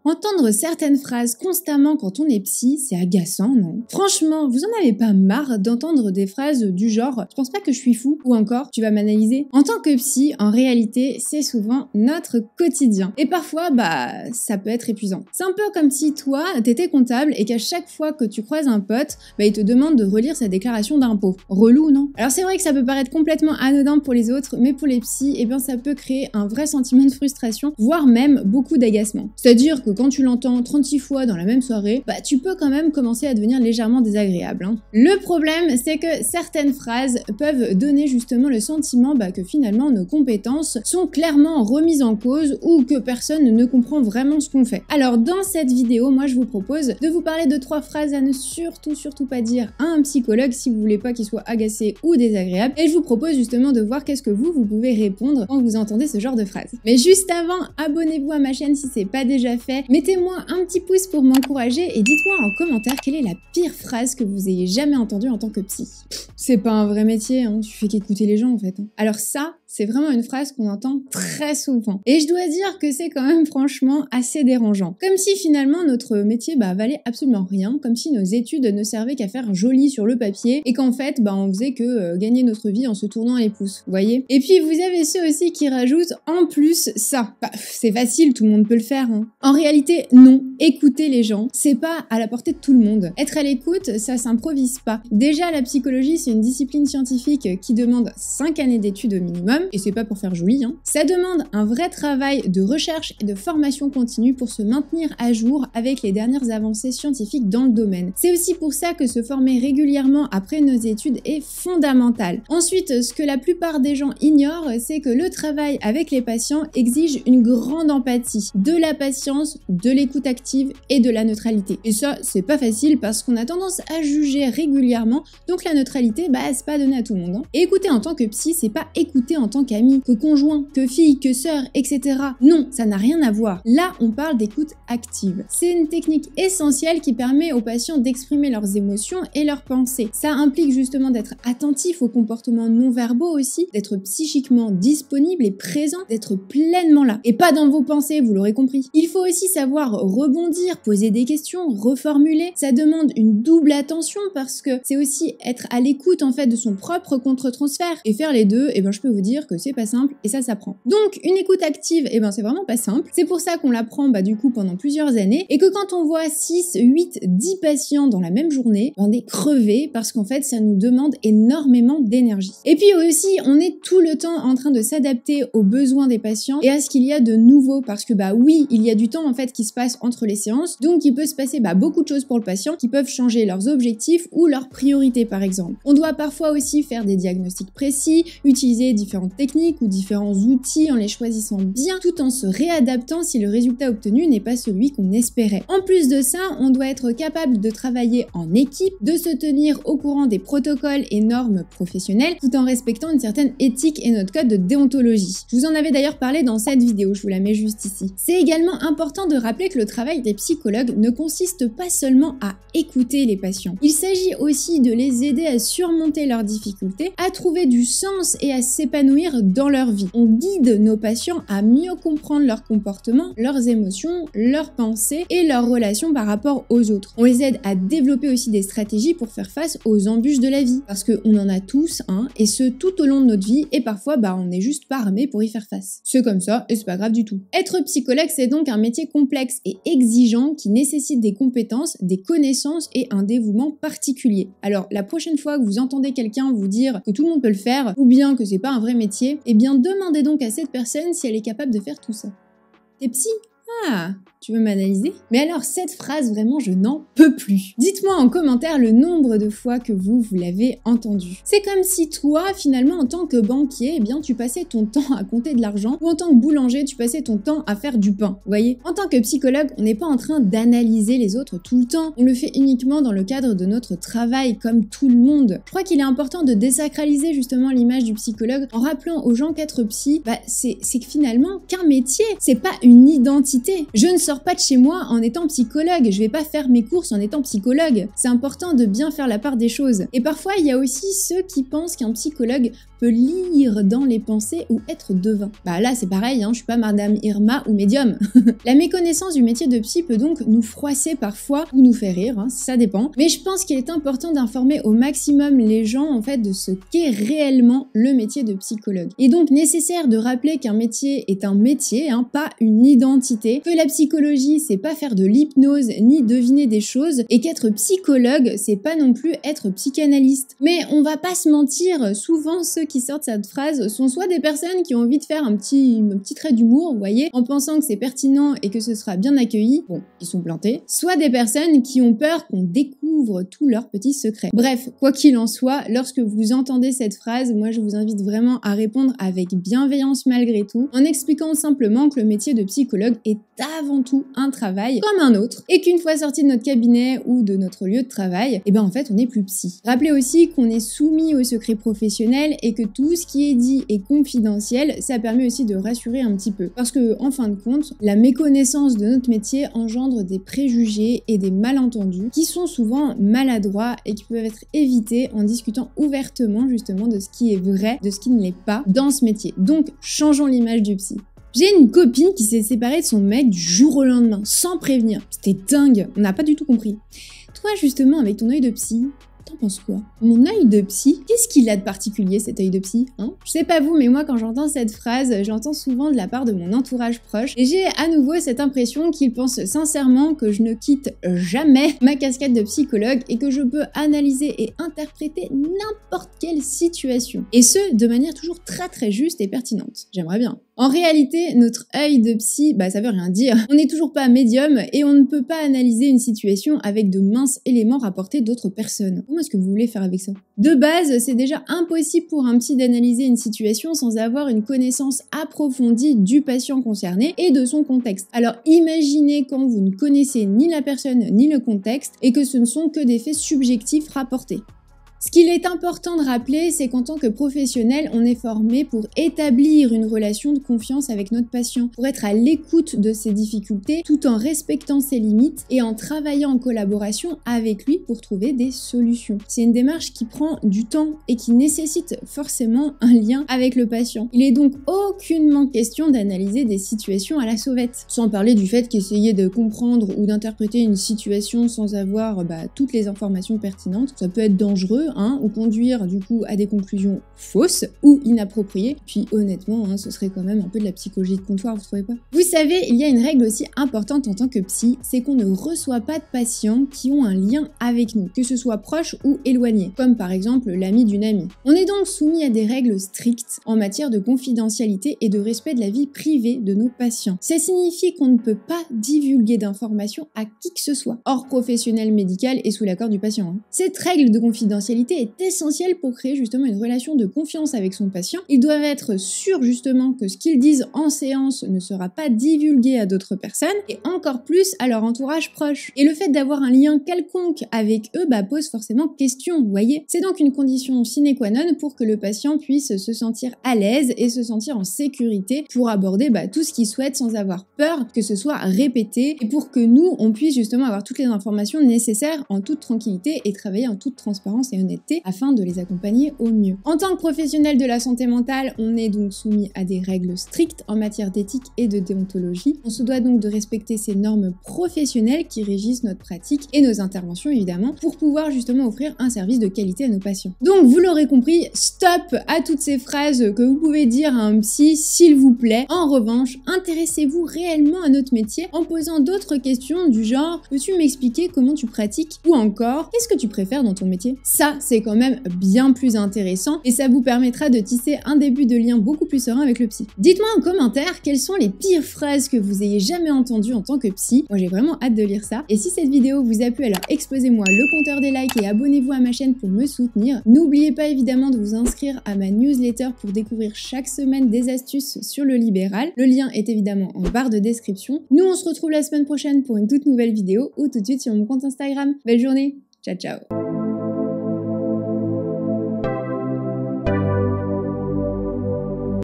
Entendre certaines phrases constamment quand on est psy, c'est agaçant, non? Franchement, vous en avez pas marre d'entendre des phrases du genre « tu penses pas que je suis fou ?» ou encore « tu vas m'analyser ?» En tant que psy, en réalité, c'est souvent notre quotidien. Et parfois, ça peut être épuisant. C'est un peu comme si toi, t'étais comptable et qu'à chaque fois que tu croises un pote, il te demande de relire sa déclaration d'impôt. Relou, non? Alors c'est vrai que ça peut paraître complètement anodin pour les autres, mais pour les psys, ça peut créer un vrai sentiment de frustration, voire même beaucoup d'agacement. C'est-à-dire que quand tu l'entends 36 fois dans la même soirée, tu peux quand même commencer à devenir légèrement désagréable. Le problème, c'est que certaines phrases peuvent donner justement le sentiment que finalement nos compétences sont clairement remises en cause ou que personne ne comprend vraiment ce qu'on fait. Alors dans cette vidéo, moi je vous propose de vous parler de 3 phrases à ne surtout pas dire à un psychologue si vous voulez pas qu'il soit agacé ou désagréable, et je vous propose justement de voir qu'est-ce que vous pouvez répondre quand vous entendez ce genre de phrase. Mais juste avant, abonnez-vous à ma chaîne si c'est pas déjà fait, mettez-moi un petit pouce pour m'encourager et dites-moi en commentaire quelle est la pire phrase que vous ayez jamais entendue en tant que psy. C'est pas un vrai métier, tu fais qu'écouter les gens en fait. Alors ça, c'est vraiment une phrase qu'on entend très souvent. Et je dois dire que c'est quand même franchement assez dérangeant. Comme si finalement notre métier valait absolument rien, comme si nos études ne servaient qu'à faire joli sur le papier et qu'en fait on faisait que gagner notre vie en se tournant les pouces, vous voyez. Et puis vous avez ceux aussi qui rajoutent en plus ça. C'est facile, tout le monde peut le faire. En réalité, non. Écouter les gens, c'est pas à la portée de tout le monde. Être à l'écoute, ça s'improvise pas. Déjà, la psychologie, c'est une discipline scientifique qui demande 5 années d'études au minimum, et c'est pas pour faire joli. Ça demande un vrai travail de recherche et de formation continue pour se maintenir à jour avec les dernières avancées scientifiques dans le domaine. C'est aussi pour ça que se former régulièrement après nos études est fondamental. Ensuite, ce que la plupart des gens ignorent, c'est que le travail avec les patients exige une grande empathie, de la patience, de l'écoute active et de la neutralité. Et ça, c'est pas facile parce qu'on a tendance à juger régulièrement, donc la neutralité, c'est pas donné à tout le monde. Et écouter en tant que psy, c'est pas écouter en tant qu'ami, que conjoint, que fille, que sœur, etc. Non, ça n'a rien à voir. Là, on parle d'écoute active. C'est une technique essentielle qui permet aux patients d'exprimer leurs émotions et leurs pensées. Ça implique justement d'être attentif aux comportements non-verbaux aussi, d'être psychiquement disponible et présent, d'être pleinement là. Et pas dans vos pensées, vous l'aurez compris. Il faut aussi savoir rebondir, poser des questions, reformuler. Ça demande une double attention parce que c'est aussi être à l'écoute en fait de son propre contre-transfert. Et faire les deux, je peux vous dire que c'est pas simple et ça s'apprend. Donc une écoute active, c'est vraiment pas simple. C'est pour ça qu'on l'apprend du coup pendant plusieurs années et que quand on voit 6, 8, 10 patients dans la même journée, on est crevé parce qu'en fait ça nous demande énormément d'énergie. Et puis aussi, on est tout le temps en train de s'adapter aux besoins des patients et à ce qu'il y a de nouveau parce que oui, il y a du temps en fait qui se passe entre les séances, donc il peut se passer beaucoup de choses pour le patient qui peuvent changer leurs objectifs ou leurs priorités par exemple. On doit parfois aussi faire des diagnostics précis, utiliser différentes techniques ou différents outils en les choisissant bien tout en se réadaptant si le résultat obtenu n'est pas celui qu'on espérait. En plus de ça, on doit être capable de travailler en équipe, de se tenir au courant des protocoles et normes professionnelles tout en respectant une certaine éthique et notre code de déontologie. Je vous en avais d'ailleurs parlé dans cette vidéo, je vous la mets juste ici. C'est également important de rappeler que le travail des psychologues ne consiste pas seulement à écouter les patients. Il s'agit aussi de les aider à surmonter leurs difficultés, à trouver du sens et à s'épanouir dans leur vie. On guide nos patients à mieux comprendre leurs comportements, leurs émotions, leurs pensées et leurs relations par rapport aux autres. On les aide à développer aussi des stratégies pour faire face aux embûches de la vie, parce qu'on en a tous, et ce tout au long de notre vie, et parfois on n'est juste pas armé pour y faire face. C'est comme ça, et c'est pas grave du tout. Être psychologue, c'est donc un métier complexe et exigeant qui nécessite des compétences, des connaissances et un dévouement particulier. Alors la prochaine fois que vous entendez quelqu'un vous dire que tout le monde peut le faire, ou bien que c'est pas un vrai métier, demandez donc à cette personne si elle est capable de faire tout ça. T'es psy ? Ah, tu veux m'analyser? Mais alors cette phrase, vraiment, je n'en peux plus. Dites-moi en commentaire le nombre de fois que vous l'avez entendue. C'est comme si toi, finalement, en tant que banquier, tu passais ton temps à compter de l'argent, ou en tant que boulanger, tu passais ton temps à faire du pain, vous voyez? En tant que psychologue, on n'est pas en train d'analyser les autres tout le temps. On le fait uniquement dans le cadre de notre travail, comme tout le monde. Je crois qu'il est important de désacraliser justement l'image du psychologue en rappelant aux gens qu'être psy, c'est finalement qu'un métier, c'est pas une identité. Je ne sors sors pas de chez moi en étant psychologue, je vais pas faire mes courses en étant psychologue. C'est important de bien faire la part des choses. Et parfois, il y a aussi ceux qui pensent qu'un psychologue peut lire dans les pensées ou être devin. Bah là, c'est pareil, hein, je suis pas Madame Irma ou médium. La méconnaissance du métier de psy peut donc nous froisser parfois ou nous faire rire, hein, ça dépend. Mais je pense qu'il est important d'informer au maximum les gens en fait de ce qu'est réellement le métier de psychologue. Et donc nécessaire de rappeler qu'un métier est un métier, hein, pas une identité, que la psychologie c'est pas faire de l'hypnose ni deviner des choses et qu'être psychologue c'est pas non plus être psychanalyste. Mais on va pas se mentir, souvent ceux qui sortent cette phrase sont soit des personnes qui ont envie de faire un petit trait d'humour, vous voyez, en pensant que c'est pertinent et que ce sera bien accueilli, bon, ils sont plantés, soit des personnes qui ont peur qu'on découvre tous leurs petits secrets. Bref, quoi qu'il en soit, lorsque vous entendez cette phrase, moi je vous invite vraiment à répondre avec bienveillance malgré tout, en expliquant simplement que le métier de psychologue est avant tout un travail comme un autre, et qu'une fois sorti de notre cabinet ou de notre lieu de travail, et ben en fait on n'est plus psy. Rappelez aussi qu'on est soumis au secret professionnel et que tout ce qui est dit est confidentiel, ça permet aussi de rassurer un petit peu. Parce que, en fin de compte, la méconnaissance de notre métier engendre des préjugés et des malentendus qui sont souvent maladroits et qui peuvent être évités en discutant ouvertement justement de ce qui est vrai, de ce qui ne l'est pas dans ce métier. Donc, changeons l'image du psy. J'ai une copine qui s'est séparée de son mec du jour au lendemain, sans prévenir. C'était dingue, on n'a pas du tout compris. Toi, justement, avec ton œil de psy, t'en penses quoi? Mon œil de psy, qu'est-ce qu'il a de particulier cet œil de psy, hein? Je sais pas vous, mais moi quand j'entends cette phrase, j'entends souvent de la part de mon entourage proche et j'ai à nouveau cette impression qu'ils pensent sincèrement que je ne quitte jamais ma casquette de psychologue et que je peux analyser et interpréter n'importe quelle situation. Et ce, de manière toujours très juste et pertinente. J'aimerais bien. En réalité, notre œil de psy, bah ça veut rien dire. On n'est toujours pas médium et on ne peut pas analyser une situation avec de minces éléments rapportés d'autres personnes. Comment est-ce que vous voulez faire avec ça? De base, c'est déjà impossible pour un psy d'analyser une situation sans avoir une connaissance approfondie du patient concerné et de son contexte. Alors imaginez quand vous ne connaissez ni la personne ni le contexte et que ce ne sont que des faits subjectifs rapportés. Ce qu'il est important de rappeler, c'est qu'en tant que professionnel, on est formé pour établir une relation de confiance avec notre patient, pour être à l'écoute de ses difficultés, tout en respectant ses limites et en travaillant en collaboration avec lui pour trouver des solutions. C'est une démarche qui prend du temps et qui nécessite forcément un lien avec le patient. Il est donc aucunement question d'analyser des situations à la sauvette, sans parler du fait qu'essayer de comprendre ou d'interpréter une situation sans avoir toutes les informations pertinentes, ça peut être dangereux, ou conduire du coup à des conclusions fausses ou inappropriées. Puis honnêtement, ce serait quand même un peu de la psychologie de comptoir, vous trouvez pas? Vous savez, il y a une règle aussi importante en tant que psy, c'est qu'on ne reçoit pas de patients qui ont un lien avec nous, que ce soit proche ou éloigné, comme par exemple l'ami d'une amie. On est donc soumis à des règles strictes en matière de confidentialité et de respect de la vie privée de nos patients. Ça signifie qu'on ne peut pas divulguer d'informations à qui que ce soit, hors professionnel médical et sous l'accord du patient. Cette règle de confidentialité est essentielle pour créer justement une relation de confiance avec son patient. Ils doivent être sûrs justement que ce qu'ils disent en séance ne sera pas divulgué à d'autres personnes et encore plus à leur entourage proche. Et le fait d'avoir un lien quelconque avec eux pose forcément question, vous voyez. C'est donc une condition sine qua non pour que le patient puisse se sentir à l'aise et se sentir en sécurité pour aborder tout ce qu'il souhaite sans avoir peur que ce soit répété et pour que nous, on puisse justement avoir toutes les informations nécessaires en toute tranquillité et travailler en toute transparence et honnêteté afin de les accompagner au mieux. En tant que professionnel de la santé mentale, on est donc soumis à des règles strictes en matière d'éthique et de déontologie. On se doit donc de respecter ces normes professionnelles qui régissent notre pratique et nos interventions évidemment pour pouvoir justement offrir un service de qualité à nos patients. Donc vous l'aurez compris, stop à toutes ces phrases que vous pouvez dire à un psy s'il vous plaît. En revanche, intéressez-vous réellement à notre métier en posant d'autres questions du genre peux-tu m'expliquer comment tu pratiques ou encore qu'est-ce que tu préfères dans ton métier? Ça, c'est quand même bien plus intéressant et ça vous permettra de tisser un début de lien beaucoup plus serein avec le psy. Dites-moi en commentaire quelles sont les pires phrases que vous ayez jamais entendues en tant que psy. Moi, j'ai vraiment hâte de lire ça. Et si cette vidéo vous a plu, alors explosez-moi le compteur des likes et abonnez-vous à ma chaîne pour me soutenir. N'oubliez pas évidemment de vous inscrire à ma newsletter pour découvrir chaque semaine des astuces sur le libéral. Le lien est évidemment en barre de description. Nous, on se retrouve la semaine prochaine pour une toute nouvelle vidéo ou tout de suite sur mon compte Instagram. Belle journée, ciao ciao.